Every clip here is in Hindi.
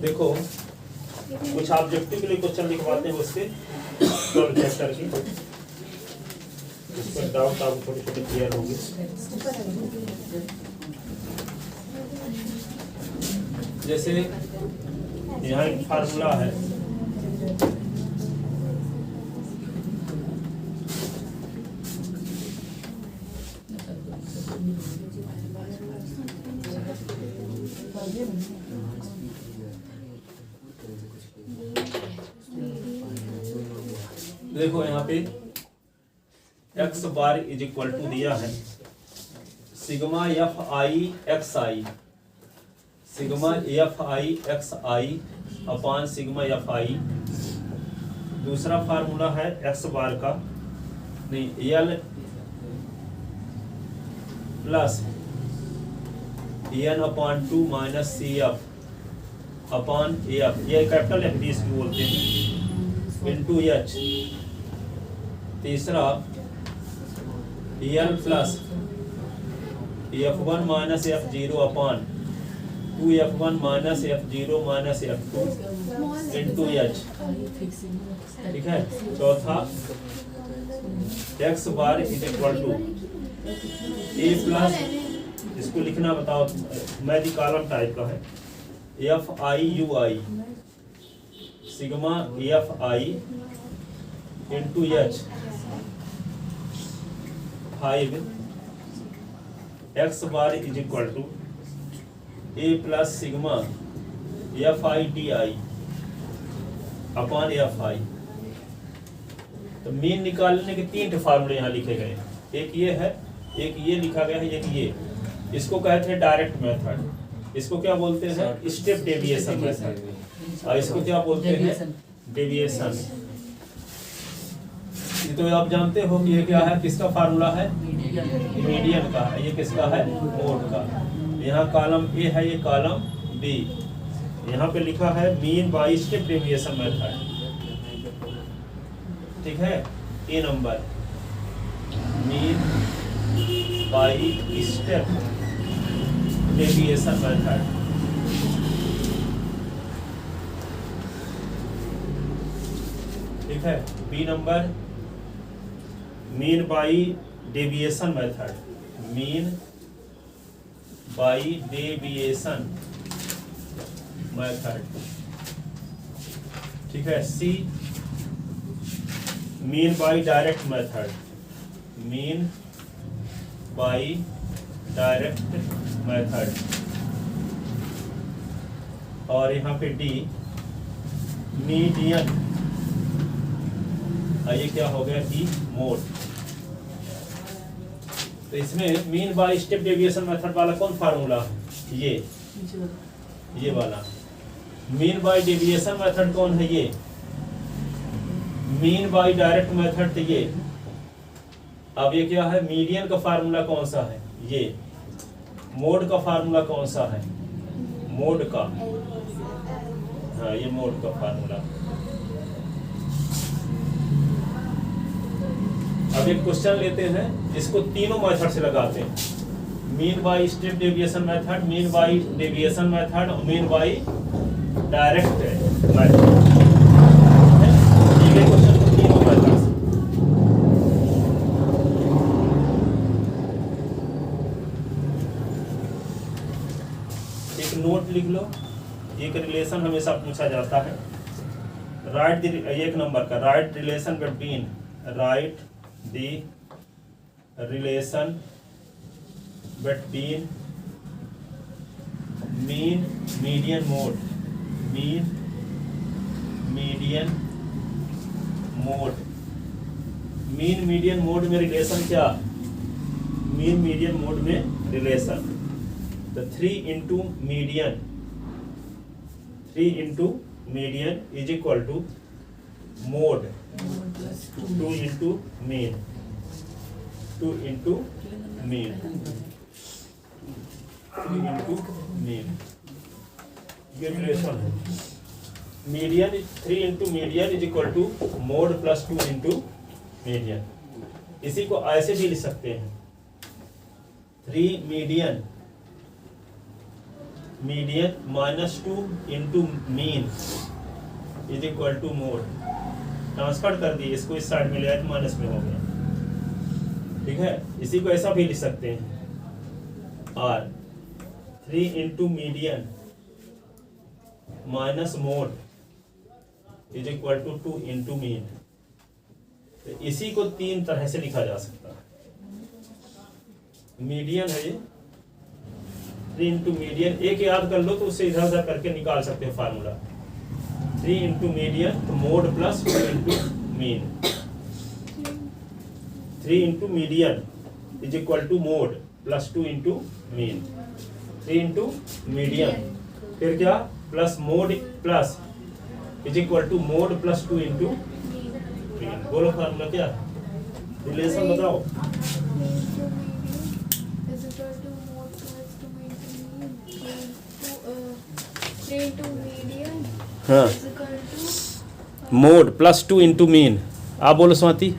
देखो कुछ ऑब्जेक्टिव के लिए क्वेश्चन लिखवाते हैं उसके सॉल्व चैप्टर की, इसमें डाउट आपको छोटे छोटे क्लियर होंगे। जैसे यहाँ एक फार्मूला है, देखो यहाँ पे X bar is equal to दिया है sigma F I X I, sigma F I X I upon sigma F I. दूसरा फार्मूला है एक्स बार का, नहीं L plus N upon 2 minus C F upon F, ये कैपिटल एफ डी इसको बोलते हैं, इंटू एच। तीसरा L plus F1 minus F0 upon 2F1 minus F0 minus F2 into H. ठीक है। चौथा X bar is equal to A plus, इसको लिखना बताओ, मैथ कॉलम टाइप का है, F I you I sigma F I into H 5 X bar is equal to A plus sigma F I D I upon F I. तो मीन निकालने के 3 फार्मूले यहाँ लिखे गए, एक ये है, एक ये लिखा गया है, एक ये। इसको कहते हैं डायरेक्ट मेथड, इसको क्या बोलते हैं स्टेप डेविएशन मेथड, और इसको क्या बोलते हैं डेविएशन। ये तो आप जानते हो कि ये क्या है, किसका फार्मूला है, मीडियन का है, ये किसका है मोड का। यहाँ कॉलम ए है, ये कॉलम बी। यहाँ पे लिखा है mean by step deviation method. ठीक है, a number mean by step deviation method. ठीक है, b number mean by deviation method, mean by deviation method. ठीक है, c mean by direct method, mean by direct method. और यहाँ पे डी मीडियन, ये क्या हो गया ई मोड। तो इसमें mean by step deviation method वाला कौन फार्मूला, ये वाला। मीन बाय डेविएशन मेथड कौन है, ये। मीन बाय डायरेक्ट मेथड तो ये। अब ये क्या है, मीडियन का फार्मूला कौन सा है, ये। मोड का फार्मूला कौन सा है, मोड का, हाँ ये मोड का फार्मूला। अब एक क्वेश्चन लेते हैं, इसको तीनों मेथड से लगाते हैं, mean by step deviation method, mean by deviation method और मीन बाय डायरेक्ट मेथड। ये क्वेश्चन को तीनों मेथड से। एक नोट लिख लो, एक रिलेशन हमेशा पूछा जाता है, राइट एक नंबर का, right relation between, right the relation between mean median mode, mean median mode, mean median mode में रिलेशन क्या, mean median mode में रिलेशन। तो 3 into median, 3 into median is equal to mode 2 into mean, 2 into mean, 3 into mean। ये रिलेशन है, median 3 into median is equal to mode plus 2 into median. इसी को ऐसे भी लिख सकते हैं, 3 median median -2 into mean is equal to mode. Transfer कर दिए, इसको इस साइड में ले आए तो माइनस में हो गया। ठीक है, इसी को ऐसा भी लिख सकते हैं, or 3 into median minus mode is equal to 2 into mean. तो इसी को तीन तरह से लिखा जा सकता है। मीडियन है ये 3 इंटू मीडियन, एक याद कर लो तो उससे इधर उधर करके निकाल सकते हो फार्मूला। 3 इंटू मीडियन तो mode plus 2 into mean. 3 into median is equal to mode plus 2 into mean. 3 into median फिर क्या plus mode plus is equal to mode plus 2 into mean. बोलो फार्मूला क्या है, रिलेशन बताओ। हाँ, मोड प्लस 2 इंटू मीन। आप बोलो स्वाति।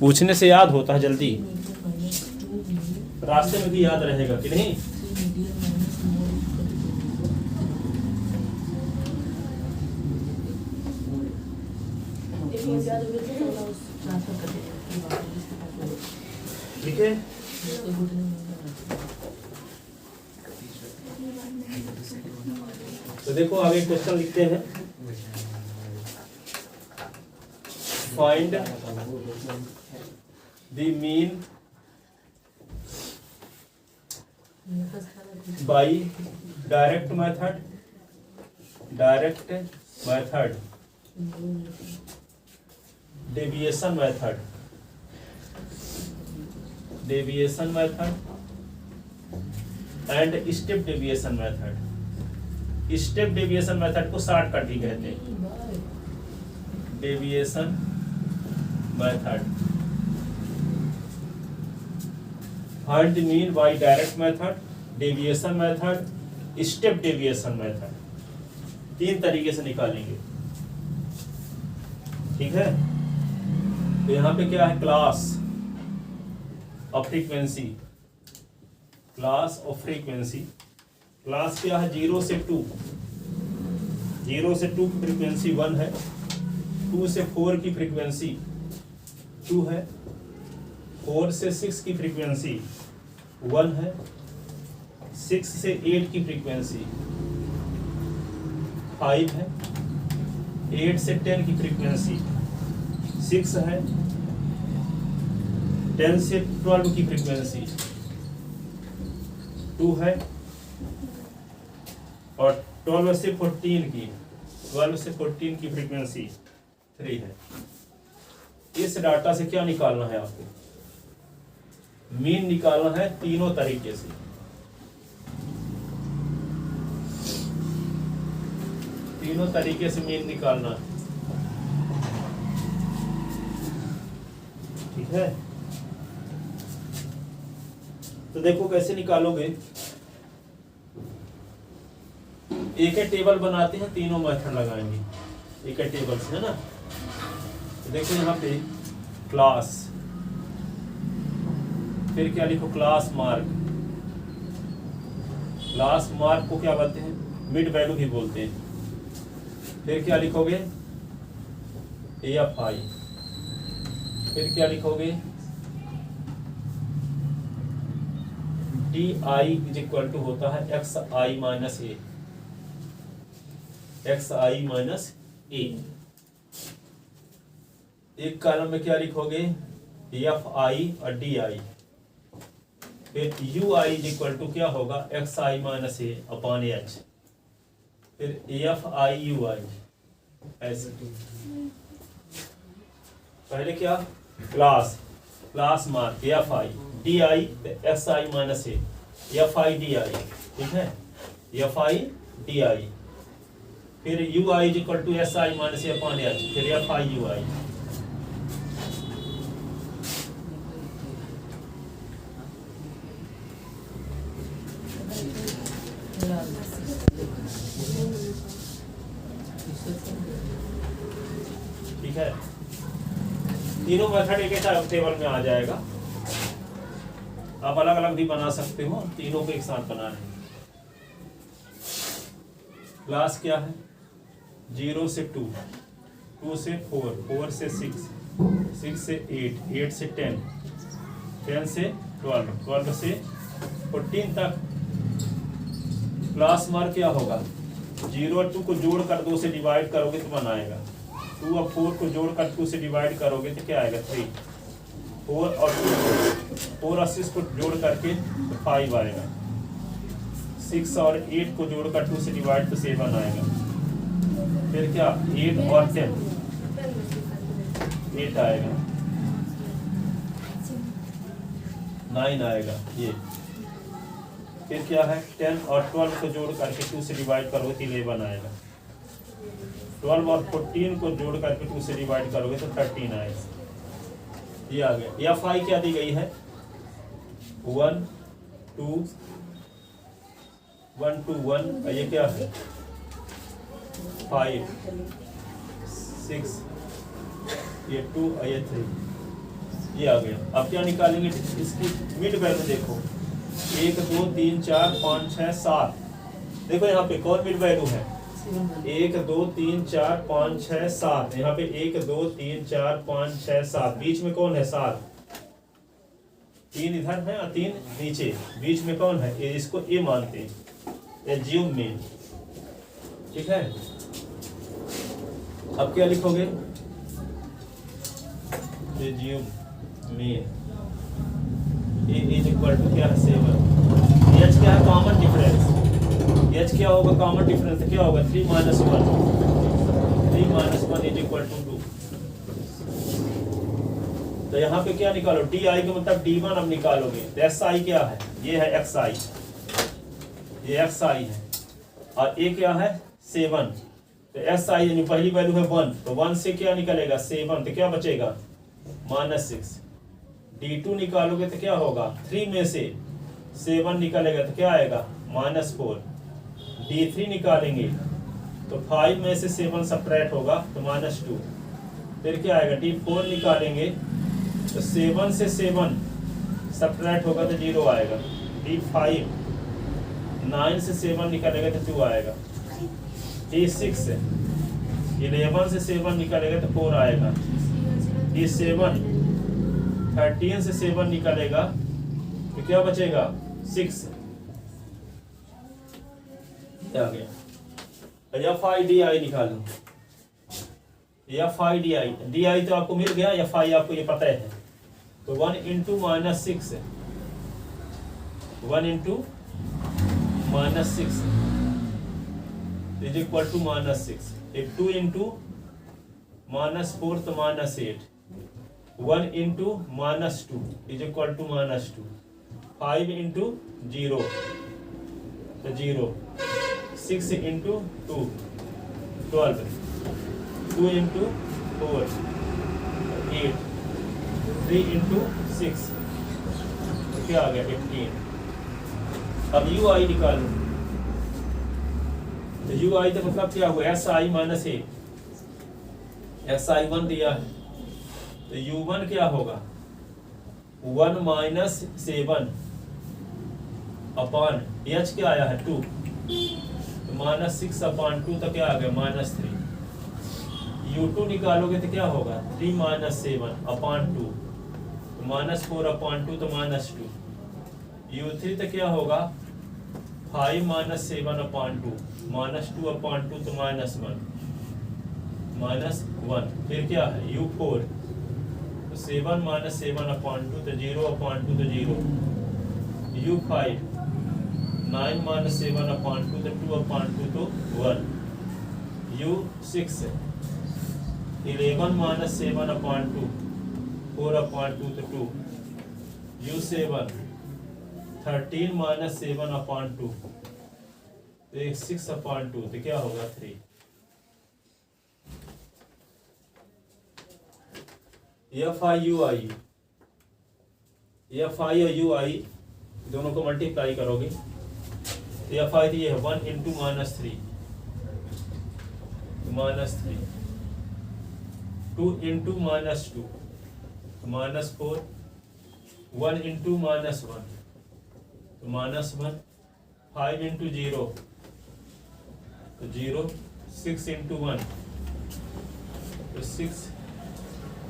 पूछने से याद होता है जल्दी, रास्ते में भी याद रहेगा कि नहीं। ठीक है, तो देखो आगे क्वेश्चन लिखते हैं। Find the mean by direct method deviation method and step deviation method. Step deviation method को शॉर्टकट भी कहते हैं। Deviation method, find the mean by direct method, deviation method, step deviation method, तीन तरीके से निकालेंगे। ठीक है, तो यहाँ पे क्या है, class of frequency. Class of frequency, class क्या है, 0 से 2। 0 से 2 की फ्रीक्वेंसी 1 है, 2 से 4 की फ्रीक्वेंसी 2 है, 4 से 6 की फ्रीक्वेंसी 1 है, 6 से 8 की फ्रीक्वेंसी 5 है, 8 से 10 की फ्रीक्वेंसी 6 है, 10 से 12 की फ्रीक्वेंसी 2 है, और 12 से 14 की फ्रीक्वेंसी 3 है। इस डाटा से क्या निकालना है आपको, मीन निकालना है तीनों तरीके से। तीनों तरीके से मीन निकालना है। ठीक है, तो देखो कैसे निकालोगे। एक ही टेबल बनाते हैं, तीनों मेथड लगाएंगे एक ही टेबल से, है ना। तो देखो यहाँ पे क्लास, फिर क्या लिखो, क्लास मार्क। क्लास मार्क को क्या बोलते हैं, मिड वैल्यू भी बोलते हैं। फिर क्या लिखोगे, AFI। फिर क्या लिखोगे, DI इज इक्वल टू होता है XI minus A। XI minus A। एक कॉलम में क्या लिखोगे, FI और DI। फिर UI इज इक्वल टू क्या होगा, XI minus A upon H। फिर AFI UI ऐसे। पहले क्या, class mark FI, DI XI minus A, FI DI। ठीक है, FI DI। फिर UI is equal to SI minus A upon H, फिर FI UI। ठीक है, तीनों मेथड एक ही टेबल में आ जाएगा। आप अलग अलग भी बना सकते हो, तीनों को एक साथ बना रहे हैं। क्लास क्या है? 0 से 2, 2 से 4, 4 से 6, 6 से 8, 8 से 10, 10 से 12, 12 से 14 तक। क्लास मार्क क्या होगा? 0 और 2 को जोड़कर 2 से डिवाइड करोगे तो 1 आएगा। 2 और 4 को जोड़कर 2 से डिवाइड करोगे तो क्या आएगा? 3। 4 और 4 और 6 को जोड़ करके तो 5 आएगा। 6 और 8 को जोड़कर 2 से डिवाइड तो 7 आएगा। फिर क्या? 8 और 10, 8 आएगा। 9 आएगा ये। फिर क्या है? 10 और 12 को जोड़ करके 2 से डिवाइड करोगे तो 11 आएगा। 12 और 14 को जोड़ करके 2 से डिवाइड करोगे तो 13 आएगा। ये आ गया। या फाई क्या दी गई है? 1 2 1 2 1। ये क्या है? 5 6, ये 2 और ये 3। ये आ गया। अब क्या निकालेंगे? इसकी मिड वैल्यू देखो। 1 2 3 4 5 6 7। देखो यहाँ पे कौन मिड वैल्यू है? 1 2 3 4 5 6 7। यहाँ पे 1 2 3 4 5 6 7। बीच में कौन है? 7। 3 इधर है और 3 नीचे। बीच में कौन है? ये इसको ए मानते हैं, एज्यूम में। ठीक है। अब क्या लिखोगे? एज्यूम में ए इज इक्वल टू क्या है? 7। एच क्या है? Common difference. एच क्या होगा? कॉमन डिफरेंस क्या होगा? 3 - 1। 3 - 1 इज इक्वल टू 2। तो यहाँ पे क्या निकालो? डी आई का मतलब D1 अब निकालोगे। तो एक्स आई क्या है? ये है एक्स आई, ये एक्स आई है। और ए क्या है? 7। तो एक्स आई यानी पहली वैल्यू है 1, तो 1 से क्या निकलेगा? 7। तो क्या बचेगा? -6। D2 निकालोगे तो क्या होगा? 3 में से 7 निकलेगा तो क्या आएगा? -4। D3 निकालेंगे तो 5 में से 7 सब्ट्रैक्ट होगा तो -2। फिर क्या आएगा? D4 निकालेंगे तो 7 से 7 सब्ट्रैक्ट होगा तो 0 आएगा। D5 9 से 7 निकालेगा तो 2 आएगा। D6 11 से 7 निकालेगा तो 4 आएगा। D7 13 से 7 निकालेगा तो क्या बचेगा? 6 आ गया। एफ आई डी आई निकालो। F I D I, D आई तो आपको मिल गया, एफ आई आपको ये पता है। तो 1 × -6, 1 × -6 इज इक्वल टू -6। एक 2 × -4 तो -8। 1 × -2 इज इक्वल टू -2। 5 × 0 तो 0। 6 × 2 12। 2 × 4 8। 3 × 6 तो क्या आ गया? 18। अब यू आई निकालो। तो यू आई तो मतलब क्या हुआ? S I minus A. S I 1 दिया है तो U1 क्या होगा? 1 - 7 अपॉन एच क्या आया है? 2। तो -6/2 तो क्या आ गया? -3। U2 निकालोगे तो क्या होगा? 3 - 7/2 तो -4/2 तो -2। U3 तो क्या होगा? 5 - 7/2 -2/2 तो -1। फिर क्या है? U4 तो 7 - 7/2 तो 0/2 तो 0। U5 9 - 7/2 तो 2/2 तो 1। U6 11 - 7/2 4/2 तो 2। U7 13 - 7/2 तो 6/2 तो क्या होगा? 3। F I you I, F i और यू आई दोनों को मल्टीप्लाई करोगे। एफ आई ये है 1 × -3 -3। 2 × -2 -4, 1 इंटू -1 तो -1, 5 इंटू 0 तो 0, 6 इंटू 1 तो 6,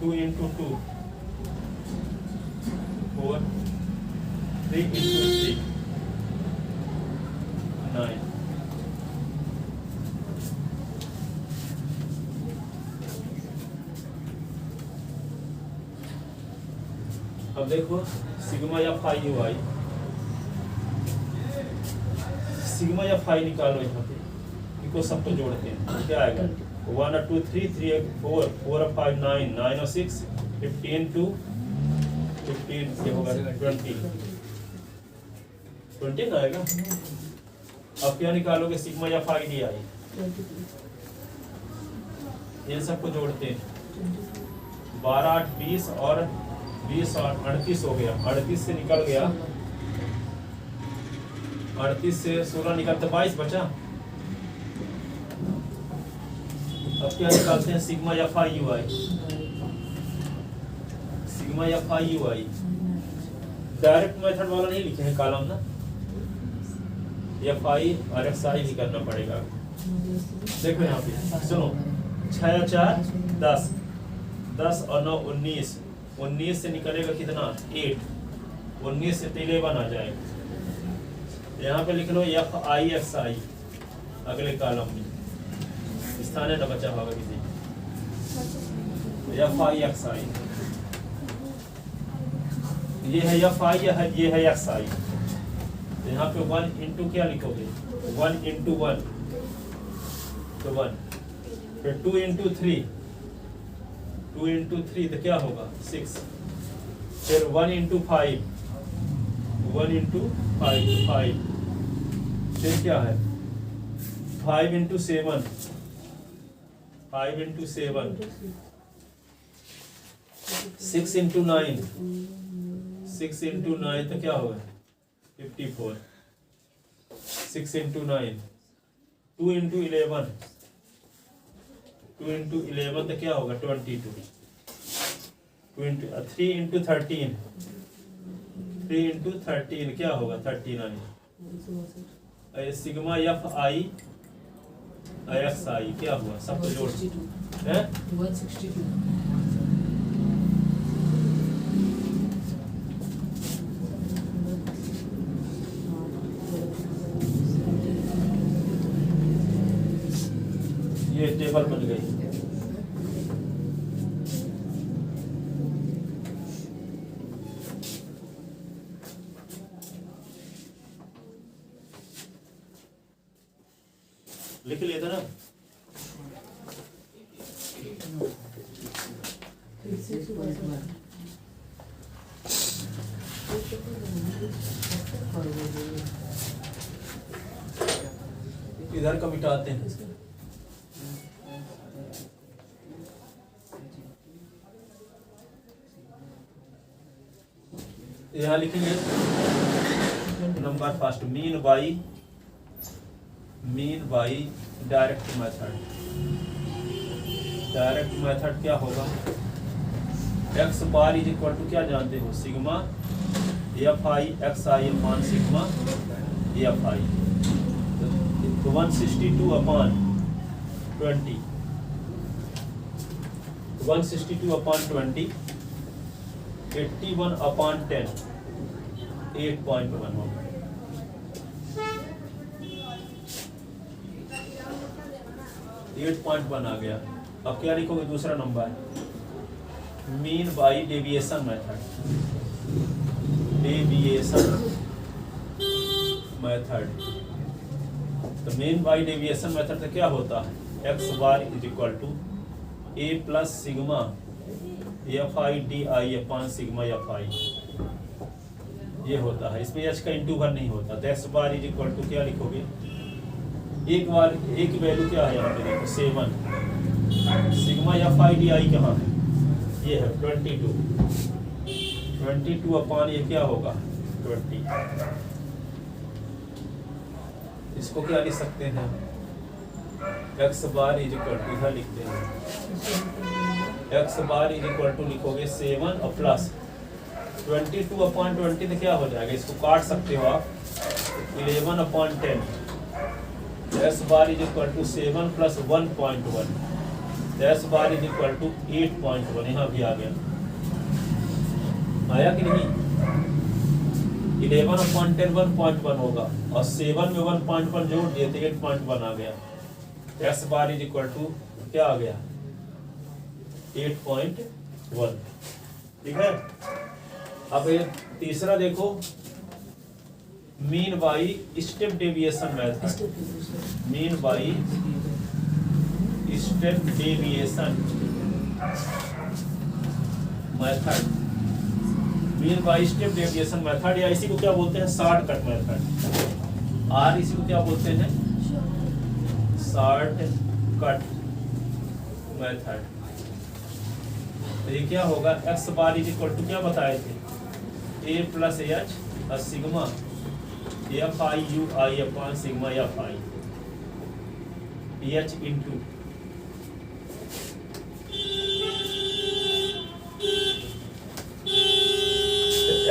2 इंटू 2 4, 3 इंटू 3 9। अब देखो सिग्मा या फाई यू आई, सिग्मा या फाई निकालो यहाँ पे, इनको सबको जोड़ते हैं तो क्या आएगा 1 और 2 3, 3 और 4, 4 और 5 9, 9 और 6 15 2 15 ये होगा 20 ना आएगा। अब क्या निकालोगे सिग्मा या फाई डी आई, इन सबको जोड़ते हैं 12 8 20 और 20 और 38 हो गया, 38 से निकल गया, 38 से 16 निकलते 22 बचा। अब क्या निकालते हैं सिग्मा या फाई यू आई, सिग्मा या phi U I direct method वाला नहीं लिखे हैं कॉलम ना, या फाई और एक्स आई भी करना पड़ेगा। देखो यहाँ पे सुनो 6 4 10, 10 और 9 19, 19 से निकलेगा कितना 8, 19 से 11 आ जाएगा। यहाँ पे लिख लो एफ आई एक्स आई अगले कॉलम में, स्थान न बचा होगा किसी, एफ आई एक्स आई, ये है एफ आई, ये है एक्स आई। तो यहाँ पे 1 इंटू क्या लिखोगे 1 इंटू 1 तो 1, फिर 2 इंटू 3, 2 इंटू 3 तो क्या होगा 6, फिर 1 इंटू 5, 1 इंटू 5 5, फिर क्या है 5 इंटू 7, 5 इंटू 7, 6 इंटू 9, 6 इंटू 9 तो क्या होगा 54, 6 इंटू 9, 2 इंटू 11, 2 इंटू 11 तो क्या होगा 22, 3 इंटू 13, 3 इंटू 13 क्या होगा 39। सिग्मा एफ आई एक्स आई क्या हुआ सबको जोड़ हैं 162। ये टेबल बन गई। लिख लिया था ना, इधर का मिटाते हैं। यहाँ लिखेंगे number first mean by direct method. Direct method क्या होगा X bar is equal to क्या जानते हो sigma F I X I upon sigma F I, तो 162 अपान 20, 162 अपान 20, 81 अपान 10, 8.1 होगा। एट पॉइंट 1 आ गया। अब क्या लिखोगे दूसरा number mean by deviation method. Deviation method, तो मीन बाई डेविएशन मेथड से क्या होता है X bar is equal to A plus sigma F I D I upon sigma F I, ये होता है। इसमें एच का इंटू भर नहीं होता, तो X bar is equal to क्या लिखोगे एक बार एक वैल्यू क्या है यहाँ पे देखो 7, सिग्मा एफ आई डी आई कहाँ है ये है 22 अपान ये क्या होगा 20। इसको क्या लिख सकते हैं X bar is equal to इधर लिखते हैं X bar is equal to लिखोगे 7 और प्लस 22/20 तो क्या हो जाएगा, इसको काट सकते हो आप, 11/10 X bar is equal to 7 plus 1.1 X bar is equal to 8.1। यहाँ भी आ गया, आया कि नहीं? 11/10 1.1 होगा और 7 में 1.1 जोड़ दिए तो 8.1 आ गया। X bar is equal to क्या आ गया, 8.1। ठीक है। अब ये तीसरा देखो, mean by step deviation method. Mean by step deviation method, mean by step deviation method, या इसी को क्या बोलते हैं, शॉर्टकट मेथड। आर इसी को क्या बोलते हैं, शॉर्टकट मेथड। तो ये क्या होगा, X bar is equal to क्या बताए थे, ए प्लस एच और sigma F I you I upon sigma F I H into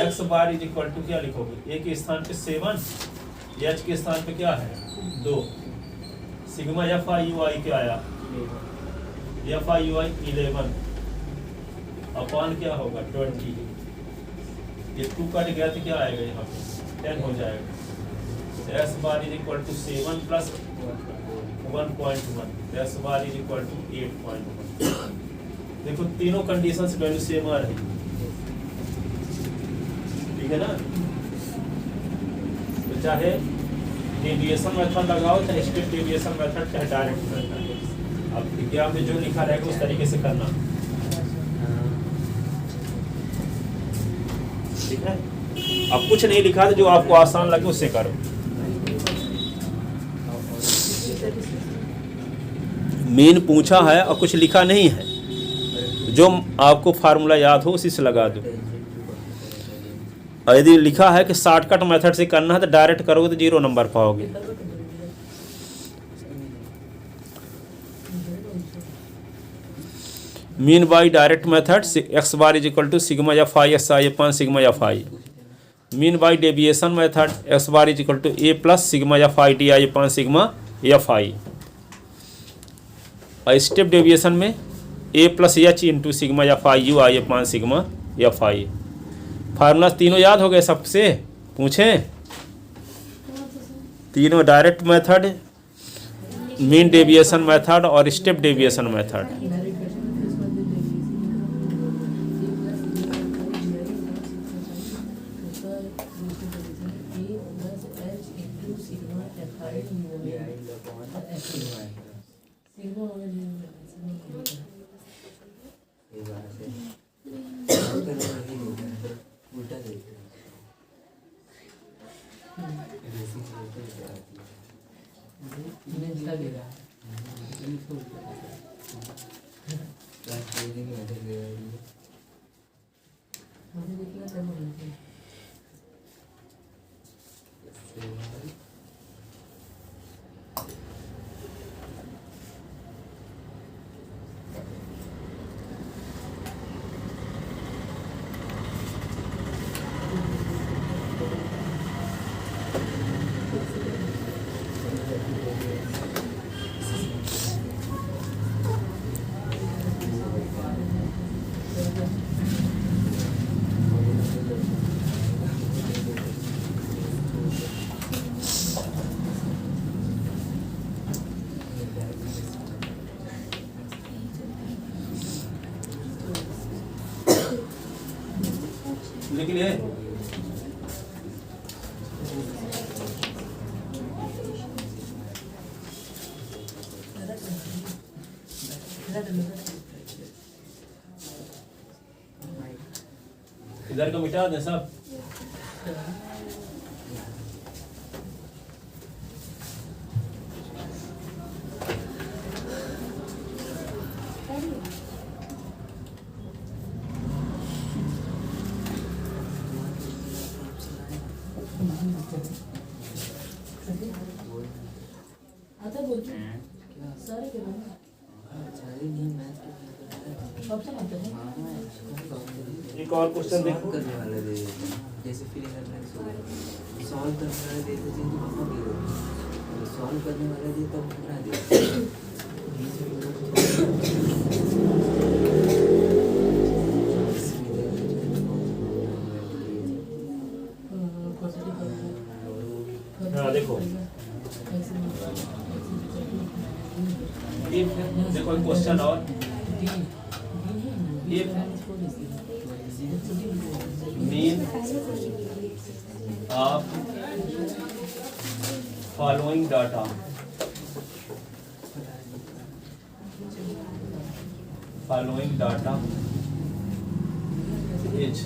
X bar is equal to क्या लिखोगे, ए के स्थान पे 7, एच के स्थान पे क्या है 2, सिग्मा एफ आई यू आई क्या आया, F I you I 11 upon क्या होगा 20, ये 2 कट गया तो क्या आएगा यहाँ पे 10 हो जाएगा। X bar is equal to 7 plus 1.1 X bar is equal to 8.1। देखो तीनों कंडीशंस वैल्यू सेम आ रही, ठीक है ना। तो चाहे डेविएशन मेथड लगाओ, चाहे स्टेप डेविएशन मेथड, चाहे डायरेक्ट मेथड, अब विज्ञान में जो लिखा रहेगा उस तरीके से करना, ठीक है। अब कुछ नहीं लिखा तो जो आपको आसान लगे उससे करो। मीन पूछा है और कुछ लिखा नहीं है, जो आपको फार्मूला याद हो उसी से लगा दो। और यदि लिखा है कि शॉर्टकट मेथड से करना है तो डायरेक्ट करोगे तो 0 नंबर पाओगे। Mean by direct method, x bar is equal to sigma F i s i upon sigma F i. Mean by deviation method, x bar is equal to A plus sigma F i t i upon sigma F i. और स्टेप डेविएशन में a plus h into sigma F I you I upon sigma F i. Formula तीनों याद हो गए सबसे, पूछें? तीनों direct method, mean deviation method और स्टेप डेविएशन मेथड। लिख लिए? इधर को मिटा दें सब। आता बोल सारे के एक और क्वेश्चन देखो। करने वाले दे देते हैं, जैसे फिर सॉल्व करने वाले दे देते हैं तो कितना दे देते हैं, सॉल्व करने वाले दे तब कितना दे देते हैं। हाँ देखो, देखो एक क्वेश्चन और, mean of following data, following data is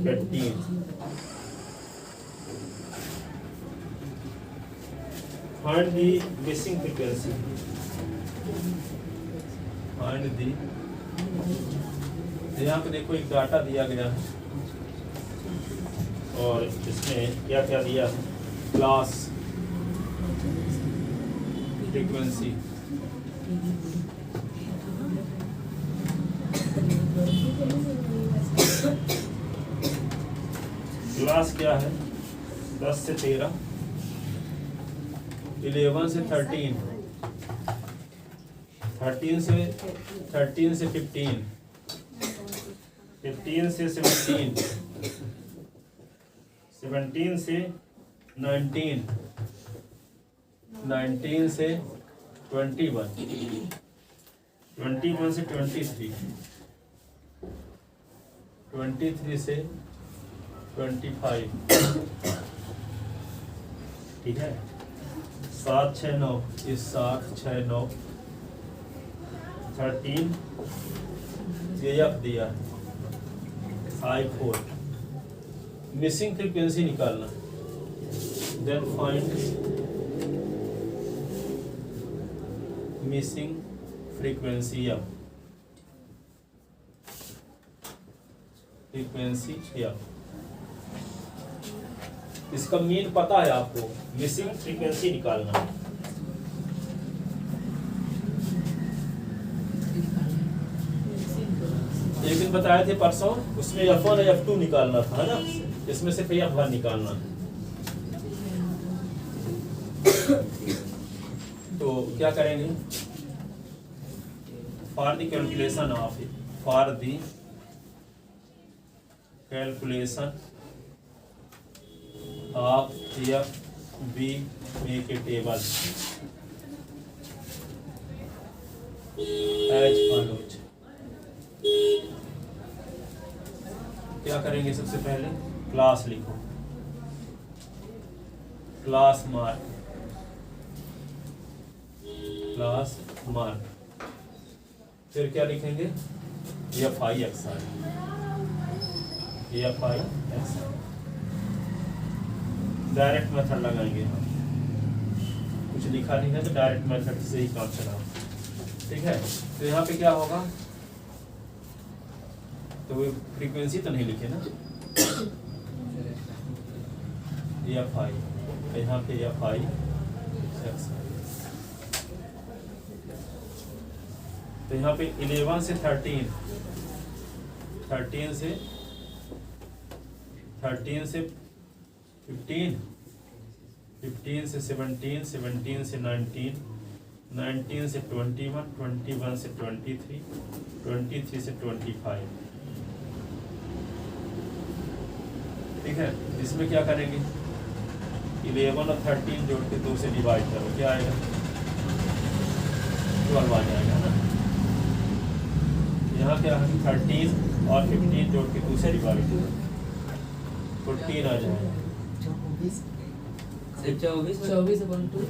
15, find the missing frequency, find the, यहाँ पे देखो एक डाटा दिया गया है और इसमें क्या क्या दिया है, क्लास, फ्रीक्वेंसी, क्लास क्या है 10 से 13, 11 से 13, 13 से 15, 15 से 17, 17 से 19, 19 से 21, 21 से 23, 23 से 25, ठीक है। 7 6 9, इस 7 6 9, 13 ये एफ दिया है, I4, मिसिंग फ्रीक्वेंसी निकालना, then find missing frequency F, frequency F, इसका मीन पता है आपको, मिसिंग फ्रीक्वेंसी निकालना है। एक दिन बताए थे परसों, उसमें F1 और F2 निकालना था, है ना, इसमें से F1 निकालना है। तो क्या करेंगे, for the calculation of, for the calculation of F, we make a table as follows। क्या करेंगे, सबसे पहले क्लास लिखो, क्लास मार्क, क्लास मार्क, फिर क्या लिखेंगे, FI/XI, FI/XI, डायरेक्ट मेथड लगाएंगे हम, कुछ लिखा नहीं है तो डायरेक्ट मेथड से ही काम चलाओ, ठीक है। तो यहाँ पे क्या होगा, तो वो फ्रीक्वेंसी तो नहीं लिखे ना, FI, यहाँ पे FI/XI, तो यहाँ पे 11 से 13, 13 से 15, 15 से 17, 17 से 19, 19 से 21, 21 से 23, 23 से 25, ठीक है। इसमें क्या करेंगे, 11 और 13 जोड़ के 2 से डिवाइड करो, क्या आएगा, 12 आ जाएगा ना। यहाँ क्या है, 13 और 15 जोड़ के 2 से डिवाइड करो, 14 आ जाएगा, 24/2,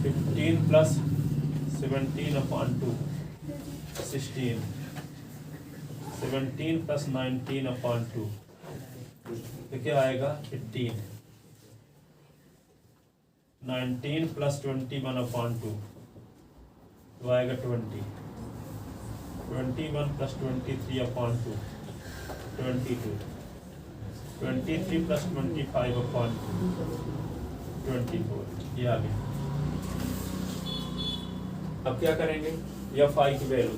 15 प्लस 17/2, 16, 17 प्लस 19/2, तो क्या आएगा 15, 19 प्लस 21/2, तो आएगा 20, 21 प्लस 23/2, 22, 23 प्लस 25/2, 24, ये आ गया। अब क्या करेंगे, एफ आई की वैल्यू